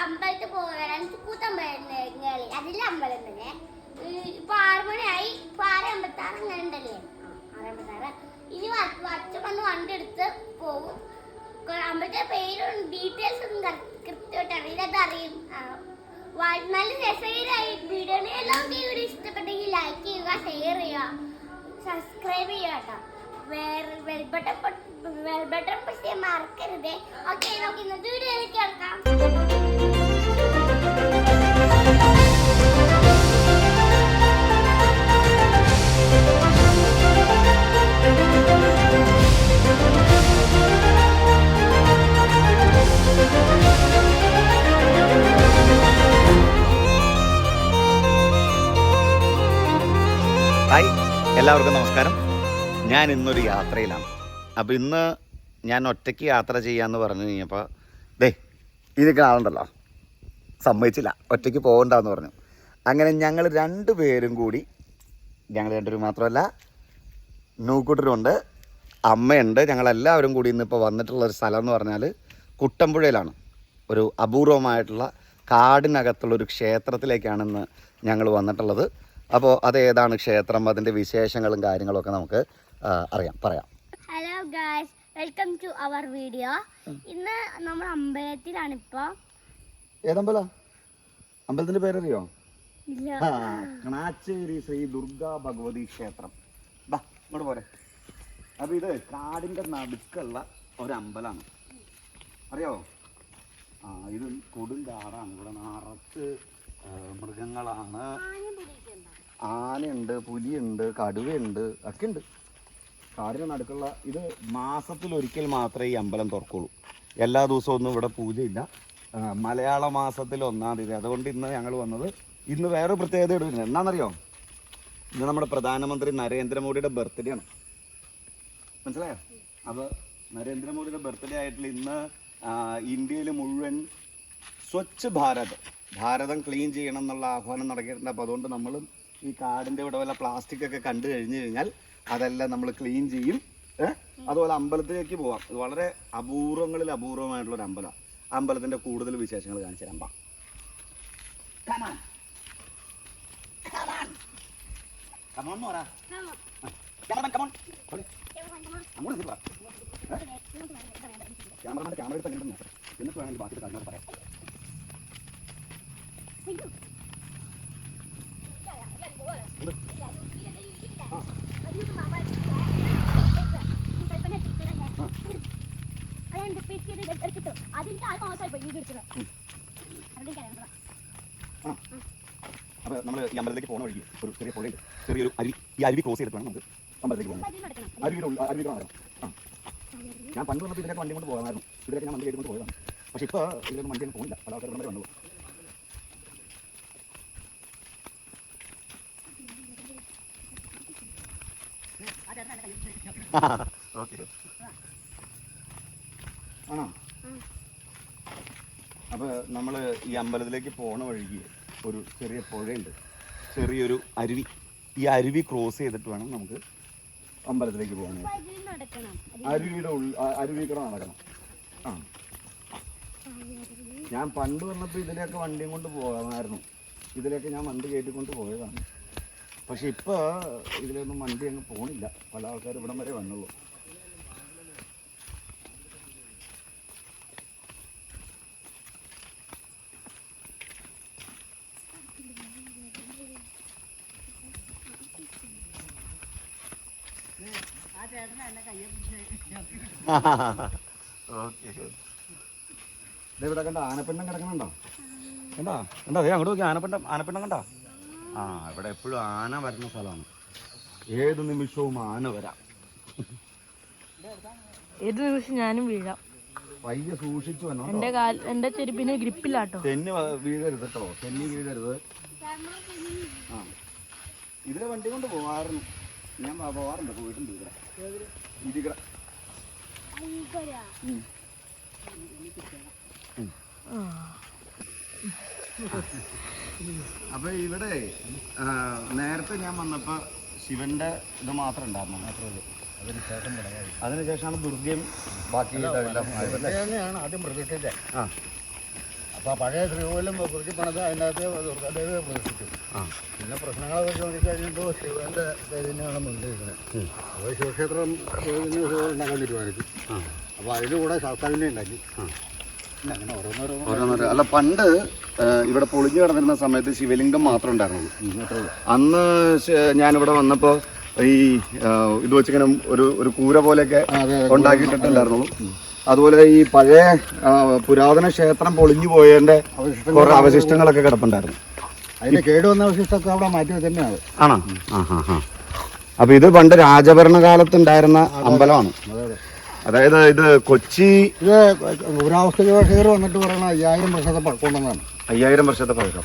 അമ്പലത്തിൽ പോകാൻ കൂത്തമ്പലം അതിലെ അമ്പലം തന്നെ ഇപ്പൊ 6 മണിയായി. ഇപ്പൊ 6:56 അങ്ങനെ ഉണ്ടല്ലേ, 6:56. ഇനി അച്ഛൻ വന്ന് വണ്ടി എടുത്ത് പോകും. അമ്പലത്തിന്റെ പേരും ഡീറ്റെയിൽസ് ഒന്നും കൃത്യമായിട്ട് അറിയില്ല, അതറിയും. നല്ല രസകരമായി വീഡിയോ. എല്ലാവർക്കും ഈ വീഡിയോ ഇഷ്ടപ്പെട്ടെങ്കിൽ ലൈക്ക് ചെയ്യുക, ഷെയർ ചെയ്യുക, സബ്സ്ക്രൈബ് ചെയ്യുക കേട്ടോ. ബെൽ ബട്ടൺ പ്രസ് ചെയ്യാൻ മറക്കരുത്. ഓക്കെ, നമുക്ക് ഇന്നത്തെ വീഡിയോയിലേക്ക് കിടക്കാം. ഹായ്, എല്ലാവർക്കും നമസ്കാരം. ഞാൻ ഇന്നൊരു യാത്രയിലാണ്. അപ്പോൾ ഇന്ന് ഞാൻ ഒറ്റയ്ക്ക് യാത്ര ചെയ്യാമെന്ന് പറഞ്ഞു കഴിഞ്ഞപ്പോൾ ഇതിനൊക്കെ ആളുണ്ടല്ലോ, സമ്മതിച്ചില്ല, ഒറ്റയ്ക്ക് പോകണ്ടെന്ന് പറഞ്ഞു. അങ്ങനെ ഞങ്ങൾ 2 പേരും കൂടി, ഞങ്ങൾ 2 പേരും മാത്രമല്ല, നൂക്കൂട്ടരുണ്ട്, അമ്മയുണ്ട്, ഞങ്ങളെല്ലാവരും കൂടി ഇന്നിപ്പോൾ വന്നിട്ടുള്ളൊരു സ്ഥലം എന്ന് പറഞ്ഞാൽ കുട്ടമ്പുഴയിലാണ്. ഒരു അപൂർവമായിട്ടുള്ള കാടിനകത്തുള്ളൊരു ക്ഷേത്രത്തിലേക്കാണ് ഇന്ന് ഞങ്ങൾ വന്നിട്ടുള്ളത്. അപ്പോൾ അതേതാണ് ക്ഷേത്രം, അതിൻ്റെ വിശേഷങ്ങളും കാര്യങ്ങളൊക്കെ നമുക്ക് പറയാം. Hello guys, welcome to our video. ഇന്ന് നമ്മൾ അമ്പലത്തിലാണ്. ഇപ്പോൾ ഏതമ്പലം? അമ്പലത്തിന്റെ പേരറിയോ? കണാച്ചേരി ശ്രീ ദുർഗാ ഭഗവതി ക്ഷേത്രം. ഇങ്ങോട്ട് പോരെ. അപ്പൊ ഇത് കാടിന്റെ നടുക്കുള്ള ഒരമ്പലമാണ്, അറിയാവോ? ഇത് കൊടുങ്കാടാണ്. ഇവിടെ നിറച്ച് മൃഗങ്ങളാണ്. ആനയുണ്ട്, പുലിയുണ്ട്, കടുവയുണ്ട്, ഒക്കെ ഉണ്ട്. കാടിന് നടുക്കുള്ള ഇത് മാസത്തിലൊരിക്കൽ മാത്രമേ ഈ അമ്പലം തുറക്കുള്ളൂ. എല്ലാ ദിവസവും ഒന്നും ഇവിടെ പൂജയില്ല. മലയാള മാസത്തിൽ 1-ാം തീയതി. അതുകൊണ്ട് ഇന്ന് ഞങ്ങൾ വന്നത്. ഇന്ന് വേറെ പ്രത്യേകത ഇടുന്നത് എന്താണെന്നറിയോ? ഇന്ന് നമ്മുടെ പ്രധാനമന്ത്രി നരേന്ദ്രമോദിയുടെ ബർത്ത്ഡേ ആണ്, മനസ്സിലായോ? അപ്പോൾ നരേന്ദ്രമോദിയുടെ ബർത്ത്ഡേ ആയിട്ടുള്ള ഇന്ന് ഇന്ത്യയിൽ മുഴുവൻ സ്വച്ഛ് ഭാരതം ക്ലീൻ ചെയ്യണം എന്നുള്ള ആഹ്വാനം നടക്കിയിട്ടുണ്ട്. അപ്പോൾ അതുകൊണ്ട് നമ്മളും ഈ കാടിൻ്റെ ഇവിടെ വല്ല പ്ലാസ്റ്റിക് ഒക്കെ കണ്ടു കഴിഞ്ഞ് കഴിഞ്ഞാൽ അതെല്ലാം നമ്മൾ ക്ലീൻ ചെയ്യും. അതുപോലെ അമ്പലത്തിലേക്ക് പോവാം. ഇത് വളരെ അപൂർവമായിട്ടുള്ളൊരു അമ്പലമാണ്. അമ്പലത്തിൻ്റെ കൂടുതൽ വിശേഷങ്ങൾ കാണിച്ചു തരാം. ക്യാമറ എടുത്ത് എന്നിട്ട് വേണമെങ്കിൽ ബാക്കി കാര്യങ്ങൾ പറയാം. അപ്പോൾ നമ്മൾ ഈ അമ്പലത്തിലേക്ക് പോകുന്ന വഴിക്ക് ഒരു ചെറിയ പുഴയുണ്ട്, ചെറിയൊരു അരുവി. ഈ അരുവി ക്രോസ് ചെയ്തിട്ട് വേണം നമുക്ക് അമ്പലത്തിലേക്ക് പോകുന്നത്. അരുവിയുടെ നടക്കണം. ഞാൻ പണ്ട് വന്നപ്പോൾ ഇതിലേക്ക് വണ്ടി കൊണ്ട് പോകാമായിരുന്നു. ഇതിലേക്ക് ഞാൻ വണ്ടി കയറ്റിക്കൊണ്ട് പോയതാണ്. പക്ഷെ ഇപ്പോൾ ഇതിലൊന്നും വണ്ടി പോകുന്നില്ല. പല ആൾക്കാർ ഇവിടെ വന്നു. ആണോ? അപ്പോൾ നമ്മൾ ഈ അമ്പലത്തിലേക്ക് പോണ വഴിക്ക് ഒരു ചെറിയ പുഴയുണ്ട്, ചെറിയൊരു അരുവി. ഈ അരുവി ക്രോസ് ചെയ്തിട്ട് വേണം നമുക്ക് അമ്പലത്തിലേക്ക് പോകാനായിട്ട്. അരുവി കൂടെ നടക്കണം. ഞാൻ പണ്ട് വന്നപ്പോൾ ഇതിലേക്ക് വണ്ടിയും കൊണ്ട് പോകാമായിരുന്നു. ഇതിലേക്ക് ഞാൻ വണ്ടി കയറ്റിക്കൊണ്ട് പോയതാണ്. പക്ഷെ ഇപ്പോൾ ഇതിലൊന്നും വണ്ടി അങ്ങ് പോണില്ല. പല ആൾക്കാർ ഇവിടം വരെ വന്നുള്ളൂ. ഇവിടെ കണ്ട ആനപ്പിണ്ടം കിടക്കണുണ്ടോ? കണ്ടോ? അതേ അങ്ങോട്ട് നോക്കി. ആനപ്പിണ്ടം കണ്ടോ? ഇവിടെ എപ്പോഴും ആന വരുന്ന സ്ഥലമാണ്. ഏത് നിമിഷവും ആന വരാം. ഏത് നിമിഷം ഞാനും വീഴാം. പയ്യെ സൂക്ഷിച്ചു വന്നോ. എന്റെ ചെരുപ്പിന് ഗ്രിപ്പില്ലാട്ടോ. തെന്നി വീഴരുത് കേട്ടോ, തെന്നി വീഴരുത്. ഇതിലെ വണ്ടി കൊണ്ട് പോവാറുണ്ട്. ഞാൻ പോവാറുണ്ട്, പോയിട്ടുണ്ട്. ഇതിക്കട അപ്പൊ ഇവിടെ നേരത്തെ ഞാൻ വന്നപ്പോ ശിവന്റെ ഇത് മാത്രം ഉണ്ടായിരുന്നു. അതിനുശേഷമാണ് ദുർഗയും ബാക്കി ആദ്യം പ്രതിഷ്ഠിച്ചത്. അപ്പോൾ പഴയ ശ്രീകോവിലും പുതുക്കി പണിത് അതിനകത്ത് ദുർഗാദേവിയെ പ്രതിഷ്ഠിച്ചു. പിന്നെ പ്രശ്നങ്ങളൊക്കെ നോക്കിക്കഴിഞ്ഞപ്പോൾ ശിവൻ്റെ ചൈതന്യമാണ് മുന്നിലിരിക്കുന്നത്. അപ്പോൾ ശിവക്ഷേത്രം ഉണ്ടാക്കാൻ തീരുമാനിച്ചു. അപ്പോൾ അതിൻ്റെ കൂടെ ശാസ്താവിനെ ഉണ്ടാക്കി. അങ്ങനെ ഓരോന്നോരോ അല്ല, പണ്ട് ഇവിടെ പൊളിഞ്ഞു കിടന്നിരുന്ന സമയത്ത് ശിവലിംഗം മാത്രമേ ഉണ്ടായിരുന്നുള്ളൂ. അന്ന് ഞാനിവിടെ വന്നപ്പോൾ ഈ ഇത് വെച്ചിങ്ങനെ ഒരു കൂര പോലെയൊക്കെ ഉണ്ടാക്കിയിട്ടുണ്ടായിരുന്നുള്ളൂ. അതുപോലെ ഈ പഴയ പുരാതന ക്ഷേത്രം പൊളിഞ്ഞു പോയതിന്റെ കുറെ അവശിഷ്ടങ്ങളൊക്കെ കിടപ്പുണ്ടായിരുന്നു. അതിന്റെ കേടുവന്ന അവശിഷ്ടമൊക്കെ അവിടെ മാറ്റി വെച്ചിട്ടാണ്. ആണോ? അപ്പൊ ഇത് പണ്ട് രാജഭരണകാലത്ത് ഉണ്ടായിരുന്ന അമ്പലമാണ്. അതായത് ഇത് കൊച്ചി ഇത് പുരാവസ്തു വന്നിട്ട് പറയണ 5000 വർഷത്തെ പഴക്കമുണ്ടെന്നാണ്. 5000 വർഷത്തെ പഴക്കം.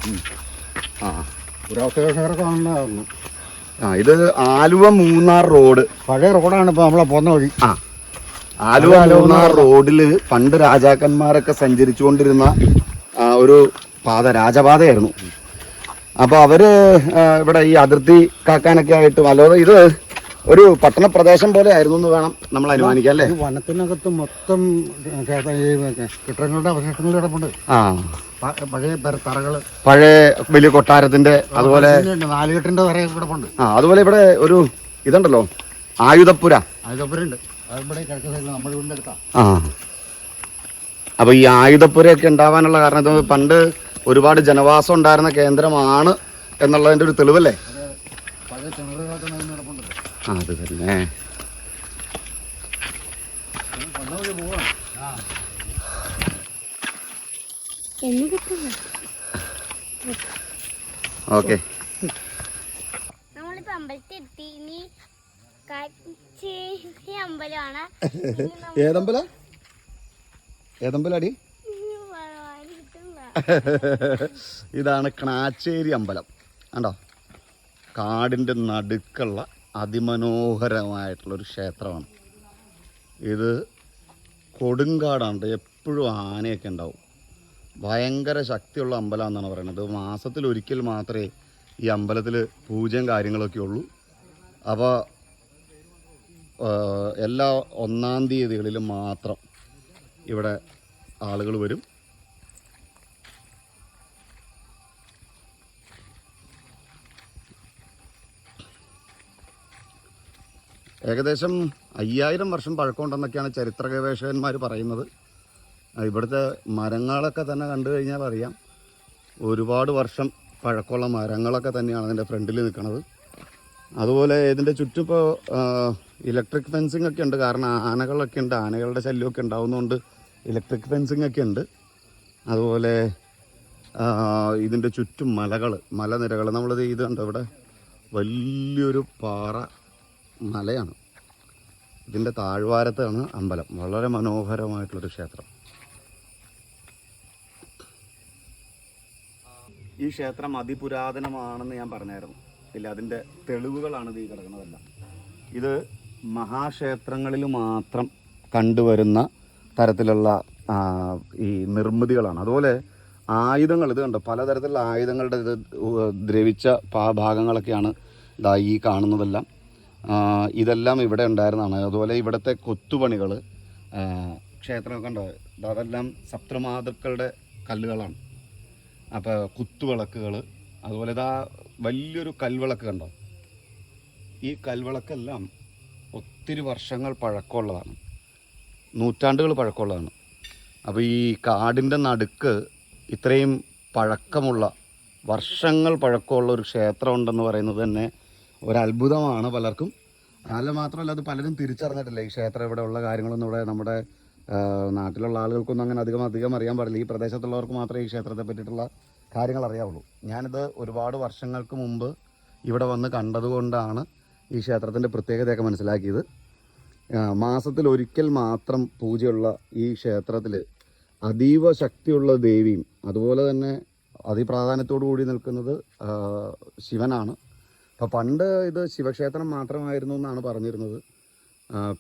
പുരാവസ്തു കാണുന്നതായിരുന്നു. ഇത് ആലുവ മൂന്നാർ റോഡ്, പഴയ റോഡാണ് ഇപ്പൊ നമ്മളെ പോകുന്ന വഴി. ആലുവ മൂന്നാർ റോഡില് പണ്ട് രാജാക്കന്മാരൊക്കെ സഞ്ചരിച്ചുകൊണ്ടിരുന്ന ഒരു പാത, രാജപാതയായിരുന്നു. അപ്പൊ അവര് ഇവിടെ ഈ അതിർത്തി കാക്കാനൊക്കെ ആയിട്ട് വല്ലതും ഇത് ഒരു പട്ടണ പ്രദേശം പോലെ ആയിരുന്നു എന്ന് വേണം നമ്മൾ അനുമാനിക്കാം, അല്ലേ? വനത്തിനകത്ത് മൊത്തം കെട്ടിടങ്ങളുടെ അവശിഷ്ടങ്ങൾ കിടപ്പുണ്ട്. പഴയ തറകള്, പഴയ വലിയ കൊട്ടാരത്തിന്റെ, അതുപോലെ 4 കെട്ടിന്റെ തറ കിടപ്പുണ്ട്. അതുപോലെ ഇവിടെ ഒരു ഇതുണ്ടല്ലോ, ആയുധപ്പുര ഉണ്ട്. അതിവിടെ കിഴക്ക് സൈഡിൽ നമ്മുടെ വീടിന്റെ അടുത്താ. അപ്പൊ ഈ ആയുധപ്പുരയൊക്കെ ഉണ്ടാവാനുള്ള കാരണം ഇത് പണ്ട് ഒരുപാട് ജനവാസം ഉണ്ടായിരുന്ന കേന്ദ്രമാണ് എന്നുള്ളതിന്റെ ഒരു തെളിവല്ലേ? പഴയ കിണറുകളൊക്കെ നടപ്പുണ്ട്. അത് തന്നെ. ഓക്കെ, നമ്മളിപ്പോ അമ്പലത്തിൽ എത്തി. ഇനി കാച്ചേരി അമ്പലമാണ്. ഏതമ്പലടി? ഇതാണ് കണാച്ചേരി അമ്പലം. കണ്ടോ, കാടിൻ്റെ നടുക്കുള്ള അതിമനോഹരമായിട്ടുള്ളൊരു ക്ഷേത്രമാണ് ഇത്. കൊടുങ്കാടാണ്, എപ്പോഴും ആനയൊക്കെ ഉണ്ടാവും. ഭയങ്കര ശക്തിയുള്ള അമ്പലം എന്നാണ് പറയുന്നത്. മാസത്തിലൊരിക്കൽ മാത്രമേ ഈ അമ്പലത്തിൽ പൂജയും കാര്യങ്ങളൊക്കെ ഉള്ളൂ. അപ്പോൾ എല്ലാ 1-ാം തീയതികളിലും മാത്രം ഇവിടെ ആളുകൾ വരും. ഏകദേശം 5000 വർഷം പഴക്കമുണ്ടെന്നൊക്കെയാണ് ചരിത്ര ഗവേഷകന്മാർ പറയുന്നത്. ഇവിടുത്തെ മരങ്ങളൊക്കെ തന്നെ കണ്ടു കഴിഞ്ഞാൽ അറിയാം, ഒരുപാട് വർഷം പഴക്കമുള്ള മരങ്ങളൊക്കെ തന്നെയാണ് അതിൻ്റെ ഫ്രണ്ടിൽ നിൽക്കുന്നത്. അതുപോലെ ഇതിൻ്റെ ചുറ്റും ഇപ്പോൾ ഇലക്ട്രിക് ഫെൻസിങ് ഒക്കെ ഉണ്ട്. കാരണം ആനകളൊക്കെ ഉണ്ട്, ആനകളുടെ ശല്യമൊക്കെ ഉണ്ടാവുന്നതുകൊണ്ട് ഇലക്ട്രിക് ഫെൻസിങ് ഒക്കെ ഉണ്ട്. അതുപോലെ ഇതിൻ്റെ ചുറ്റും മലനിരകൾ. നമ്മളിത് ഇത് കണ്ടോ, ഇവിടെ വലിയൊരു പാറ മലയാണ്. ഇതിൻ്റെ താഴ്വാരത്താണ് അമ്പലം. വളരെ മനോഹരമായിട്ടുള്ളൊരു ക്ഷേത്രം. ഈ ക്ഷേത്രം അതിപുരാതനമാണെന്ന് ഞാൻ പറഞ്ഞായിരുന്നു. ഇല്ല, അതിൻ്റെ തെളിവുകളാണ് ഇത് ഈ കിടക്കുന്നതെല്ലാം. ഇത് മഹാക്ഷേത്രങ്ങളിൽ മാത്രം കണ്ടുവരുന്ന തരത്തിലുള്ള ഈ നിർമ്മിതികളാണ്. അതുപോലെ ആയുധങ്ങൾ, ഇത് കണ്ടോ, പലതരത്തിലുള്ള ആയുധങ്ങളുടെ ഇത് ദ്രവിച്ച ഭാഗങ്ങളൊക്കെയാണ് ഇതാ ഈ കാണുന്നതെല്ലാം. ഇതെല്ലാം ഇവിടെ ഉണ്ടായിരുന്നതാണ്. അതുപോലെ ഇവിടുത്തെ കൊത്തുപണികൾ, ക്ഷേത്രമൊക്കെ ഉണ്ടോ, അതെല്ലാം സപ്തമാതൃക്കളുടെ കല്ലുകളാണ്. അപ്പോൾ കുത്തുവിളക്കുകൾ, അതുപോലെ ഇതാ വലിയൊരു കൽവിളക്ക് കണ്ടോ, ഈ കൽവിളക്കെല്ലാം ഒത്തിരി വർഷങ്ങൾ പഴക്കമുള്ളതാണ്, നൂറ്റാണ്ടുകൾ പഴക്കമുള്ളതാണ്. അപ്പോൾ ഈ കാടിൻ്റെ നടുക്ക് ഇത്രയും പഴക്കമുള്ള, വർഷങ്ങൾ പഴക്കമുള്ള ഒരു ക്ഷേത്രം ഉണ്ടെന്ന് പറയുന്നത് തന്നെ ഒരത്ഭുതമാണ് പലർക്കും. അല്ല മാത്രമല്ല, അത് പലരും തിരിച്ചറിഞ്ഞിട്ടില്ല. ഈ ക്ഷേത്രം ഇവിടെ ഉള്ള കാര്യങ്ങളൊന്നും ഇവിടെ നമ്മുടെ നാട്ടിലുള്ള ആളുകൾക്കൊന്നും അങ്ങനെ അധികം അറിയാൻ പാടില്ല. ഈ പ്രദേശത്തുള്ളവർക്ക് മാത്രമേ ഈ ക്ഷേത്രത്തെ പറ്റിയിട്ടുള്ള കാര്യങ്ങൾ അറിയാവുള്ളൂ. ഞാനിത് ഒരുപാട് വർഷങ്ങൾക്ക് മുമ്പ് ഇവിടെ വന്ന് കണ്ടതുകൊണ്ടാണ് ഈ ക്ഷേത്രത്തിൻ്റെ പ്രത്യേകതയൊക്കെ മനസ്സിലാക്കിയത്. മാസത്തിലൊരിക്കൽ മാത്രം പൂജയുള്ള ഈ ക്ഷേത്രത്തിൽ അതീവ ശക്തിയുള്ള ദേവിയും അതുപോലെ തന്നെ അതിപ്രാധാന്യത്തോടു കൂടി നിൽക്കുന്നത് ശിവനാണ്. അപ്പോൾ പണ്ട് ഇത് ശിവക്ഷേത്രം മാത്രമായിരുന്നു എന്നാണ് പറഞ്ഞിരുന്നത്.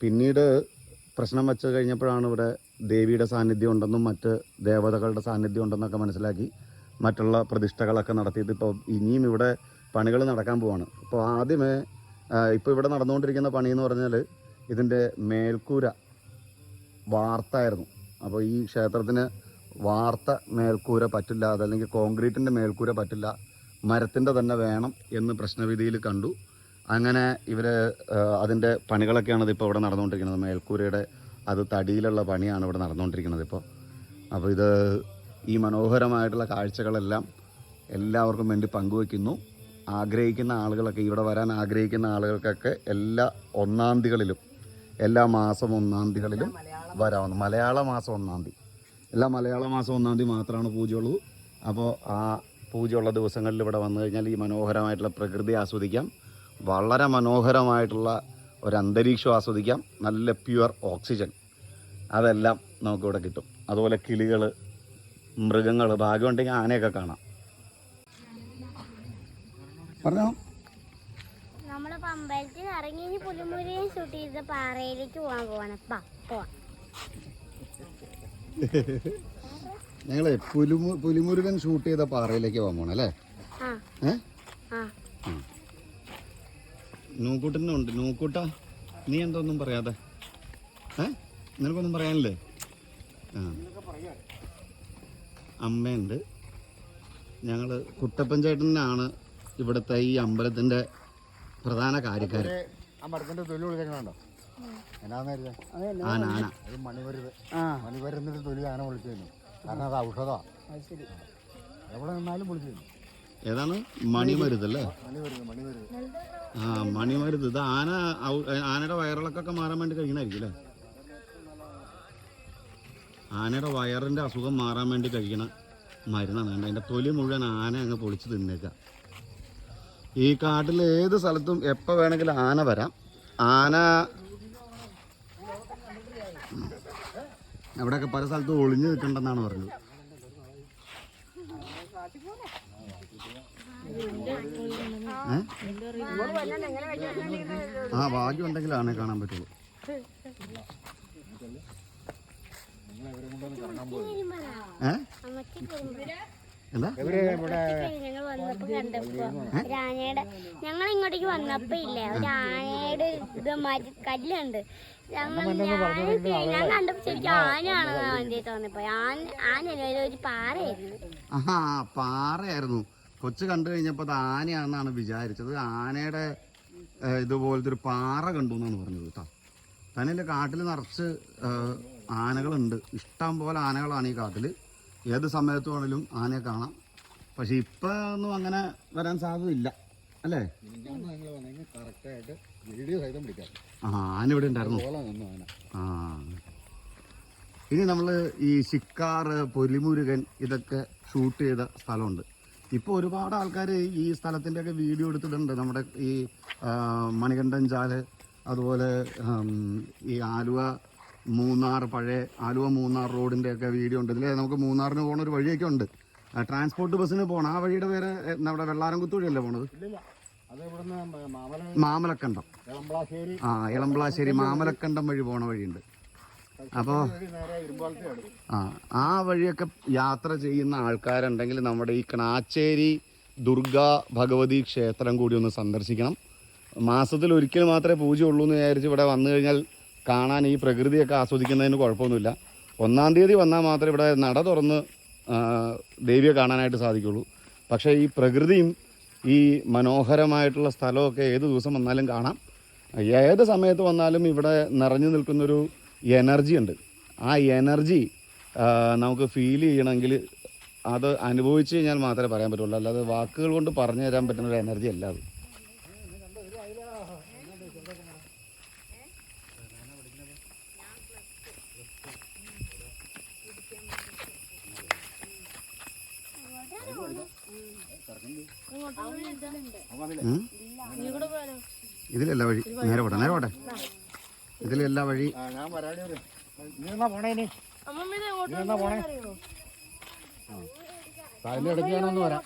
പിന്നീട് പ്രശ്നം വെച്ച് കഴിഞ്ഞപ്പോഴാണ് ഇവിടെ ദേവിയുടെ സാന്നിധ്യം ഉണ്ടെന്നും മറ്റ് ദേവതകളുടെ സാന്നിധ്യം ഉണ്ടെന്നൊക്കെ മനസ്സിലാക്കി മറ്റുള്ള പ്രതിഷ്ഠകളൊക്കെ നടത്തിയിട്ട് ഇപ്പോൾ ഇനിയും ഇവിടെ പണികൾ നടക്കാൻ പോവാണ്. ഇപ്പോൾ ആദ്യമേ ഇപ്പോൾ ഇവിടെ നടന്നുകൊണ്ടിരിക്കുന്ന പണി എന്ന് പറഞ്ഞാൽ ഇതിൻ്റെ മേൽക്കൂര വാർത്തായിരുന്നു. അപ്പോൾ ഈ ക്ഷേത്രത്തിന് വാർത്ത മേൽക്കൂര പറ്റില്ല, അതല്ലെങ്കിൽ കോൺക്രീറ്റിൻ്റെ മേൽക്കൂര പറ്റില്ല, മരത്തിൻ്റെ തന്നെ വേണം എന്ന് പ്രശ്നവിധിയിൽ കണ്ടു. അങ്ങനെ ഇവർ അതിൻ്റെ പണികളൊക്കെയാണ് ഇപ്പോൾ ഇവിടെ നടന്നുകൊണ്ടിരിക്കുന്നത്. മേൽക്കൂരയുടെ അത് തടിയിലുള്ള പണിയാണ് ഇവിടെ നടന്നുകൊണ്ടിരിക്കുന്നത് ഇപ്പോൾ. അപ്പോൾ ഇത് ഈ മനോഹരമായിട്ടുള്ള കാഴ്ചകളെല്ലാം എല്ലാവർക്കും വേണ്ടി പങ്കുവയ്ക്കുന്നു. ആഗ്രഹിക്കുന്ന ആളുകളൊക്കെ, ഇവിടെ വരാൻ ആഗ്രഹിക്കുന്ന ആളുകൾക്കൊക്കെ എല്ലാ ഒന്നാം തീയതികളിലും, എല്ലാ മാസം ഒന്നാം തീയതികളിലും വരാവുന്നു. മലയാള മാസം 1-ാം തീയതി, എല്ലാ മലയാള മാസം 1-ാം തീയതി മാത്രമാണ് പൂജയുള്ളൂ. അപ്പോൾ ആ പൂജയുള്ള ദിവസങ്ങളിൽ ഇവിടെ വന്നു കഴിഞ്ഞാൽ ഈ മനോഹരമായിട്ടുള്ള പ്രകൃതി ആസ്വദിക്കാം, വളരെ മനോഹരമായിട്ടുള്ള ഒരു അന്തരീക്ഷം ആസ്വദിക്കാം, നല്ല പ്യുവർ ഓക്സിജൻ അതെല്ലാം നമുക്കിവിടെ കിട്ടും. അതുപോലെ കിളികൾ, മൃഗങ്ങൾ, ഭാഗ്യമുണ്ടെങ്കിൽ ആനയൊക്കെ കാണാം. പറഞ്ഞോ. നമ്മള് അമ്പലത്തിൽ ഇറങ്ങി പുലിമുരുകൻ ഷൂട്ട് ചെയ്ത പാറയിലേക്ക് പോവാൻ പോവാം. ഞങ്ങളെ പുലിമുരുകൻ ഷൂട്ട് ചെയ്ത പാറയിലേക്ക് പോകാൻ പോണേ അല്ലേ? നൂക്കൂട്ടനുണ്ട്. നൂക്കൂട്ട, നീ എന്തൊന്നും പറയാതെ? നിനക്കൊന്നും പറയാനില്ലേ? അമ്മയുണ്ട്. ഞങ്ങള് കുട്ടപ്പൻ ചേട്ടനാണ് ഇവിടുത്തെ ഈ അമ്പലത്തിന്റെ പ്രധാന കാര്യക്കാരൻ. ആ മരത്തിന്റെ തൊലി വിളിക്കണോ? ആന. അത് മണിമരുന്നിന്റെ തൊലി ആന വിളിച്ചു തന്നു. കാരണം അത് ഔഷധമാണ്. എവിടെ നിന്നാലും വിളിച്ചു തന്നു. ഏതാണ്? മണിമരുതല്ലേ? മണിമരുന്ന്. ആ, മണിമരുത്. ഇത് ആനയുടെ വയറിളക്കൊക്കെ മാറാൻ വേണ്ടി കഴിക്കണായിരിക്കും അല്ലേ? ആനയുടെ വയറിന്റെ അസുഖം മാറാൻ വേണ്ടി കഴിക്കണ മരുന്നാണ്. അതിന്റെ തൊലി മുഴുവൻ ആന അങ്ങ് പൊളിച്ച് തിന്നേക്കാം. ഈ കാട്ടിൽ ഏത് സ്ഥലത്തും എപ്പോൾ വേണമെങ്കിലും ആന വരാം. ആന അവിടെയൊക്കെ പല സ്ഥലത്തും ഒളിഞ്ഞു നിൽക്കണ്ടെന്നാണ് പറഞ്ഞത്. ആ, ഭാഗ്യം ഉണ്ടെങ്കിൽ ആനയെ കാണാൻ പറ്റുള്ളൂ. എന്താ? ഞങ്ങൾ വന്നപ്പോ കണ്ടപ്പോ ഞങ്ങൾ ഇങ്ങോട്ടേക്ക് വന്നപ്പോ ഇല്ലേ ഒരു ആനയുടെ ഇത് മാറ്റി കല്ലുണ്ട്. ഞാൻ കണ്ടപ്പോ ശരിക്കും ആനയാണ് വണ്ടി തോന്നിപ്പോ. ആനല്ല, ഒരു പാറയായിരുന്നു. ആഹാ, പാറയായിരുന്നു. കൊച്ചു കണ്ടു കഴിഞ്ഞപ്പോ അത് ആനയാണെന്നാണ് വിചാരിച്ചത്. ആനയുടെ ഇതുപോലത്തെ ഒരു പാറ കണ്ടു എന്നാണ് പറഞ്ഞത് കേട്ടോ. തന്നെ കാട്ടിൽ നിറച്ച് ആനകളുണ്ട്. ഇഷ്ടം പോലെ ആനകളാണ് ഈ കാട്ടിൽ. ഏത് സമയത്ത് വേണമെങ്കിലും ആനയെ കാണാം. പക്ഷെ ഇപ്പൊ ഒന്നും അങ്ങനെ വരാൻ സാധ്യതയില്ല അല്ലേ? ആ, ആന ഇവിടെ ഉണ്ടായിരുന്നു. ആ, ഇനി നമ്മൾ ഈ ശിക്കാറ്, പുലിമുരുകൻ ഇതൊക്കെ ഷൂട്ട് ചെയ്ത സ്ഥലമുണ്ട്. ഇപ്പോൾ ഒരുപാട് ആൾക്കാർ ഈ സ്ഥലത്തിൻ്റെയൊക്കെ വീഡിയോ എടുത്തിട്ടുണ്ട്. നമ്മുടെ ഈ മണികണ്ഠൻ ചാല്, അതുപോലെ ഈ ആലുവ മൂന്നാർ, പഴയ ആലുവ മൂന്നാർ റോഡിൻ്റെയൊക്കെ വീഡിയോ ഉണ്ട്. ഇതിൽ നമുക്ക് മൂന്നാറിന് പോകുന്ന ഒരു വഴിയൊക്കെ ഉണ്ട്. ട്രാൻസ്പോർട്ട് ബസ്സിന് പോകണം. ആ വഴിയുടെ പേര് നമ്മുടെ വെള്ളാരംകുത്ത് വഴിയല്ലേ പോണത്? മാമലക്കണ്ടം. ആ, എളംബ്ലാശ്ശേരി മാമലക്കണ്ടം വഴി പോണ വഴിയുണ്ട്. അപ്പോൾ ആ വഴിയൊക്കെ യാത്ര ചെയ്യുന്ന ആൾക്കാരുണ്ടെങ്കിൽ നമ്മുടെ ഈ കണാച്ചേരി ദുർഗാ ഭഗവതി ക്ഷേത്രം കൂടി ഒന്ന് സന്ദർശിക്കണം. മാസത്തിൽ ഒരിക്കൽ മാത്രമേ പൂജ ഉള്ളൂ എന്ന് വിചാരിച്ച് ഇവിടെ വന്നു കഴിഞ്ഞാൽ കാണാൻ, ഈ പ്രകൃതിയൊക്കെ ആസ്വദിക്കുന്നതിന് കുഴപ്പമൊന്നുമില്ല. 1-ാം തീയതി വന്നാൽ മാത്രമേ ഇവിടെ നട തുറന്ന് ദേവിയെ കാണാനായിട്ട് സാധിക്കുള്ളൂ. പക്ഷേ ഈ പ്രകൃതിയും ഈ മനോഹരമായിട്ടുള്ള സ്ഥലമൊക്കെ ഏത് ദിവസം വന്നാലും കാണാം. ഏത് സമയത്ത് വന്നാലും ഇവിടെ നിറഞ്ഞു നിൽക്കുന്നൊരു എനർജി ഉണ്ട്. ആ എനർജി നമുക്ക് ഫീൽ ചെയ്യണമെങ്കിൽ അത് അനുഭവിച്ച് കഴിഞ്ഞാൽ മാത്രമേ പറയാൻ പറ്റുള്ളൂ. അല്ലാതെ വാക്കുകൾ കൊണ്ട് പറഞ്ഞു തരാൻ പറ്റുന്ന ഒരു എനർജി അല്ല അത്. ഇതിലല്ല വഴി. നേരെ പോട്ടെ. ഇതിലെല്ലാ വഴി. ഇടയ്ക്ക് ഞാനൊന്ന് വരാം.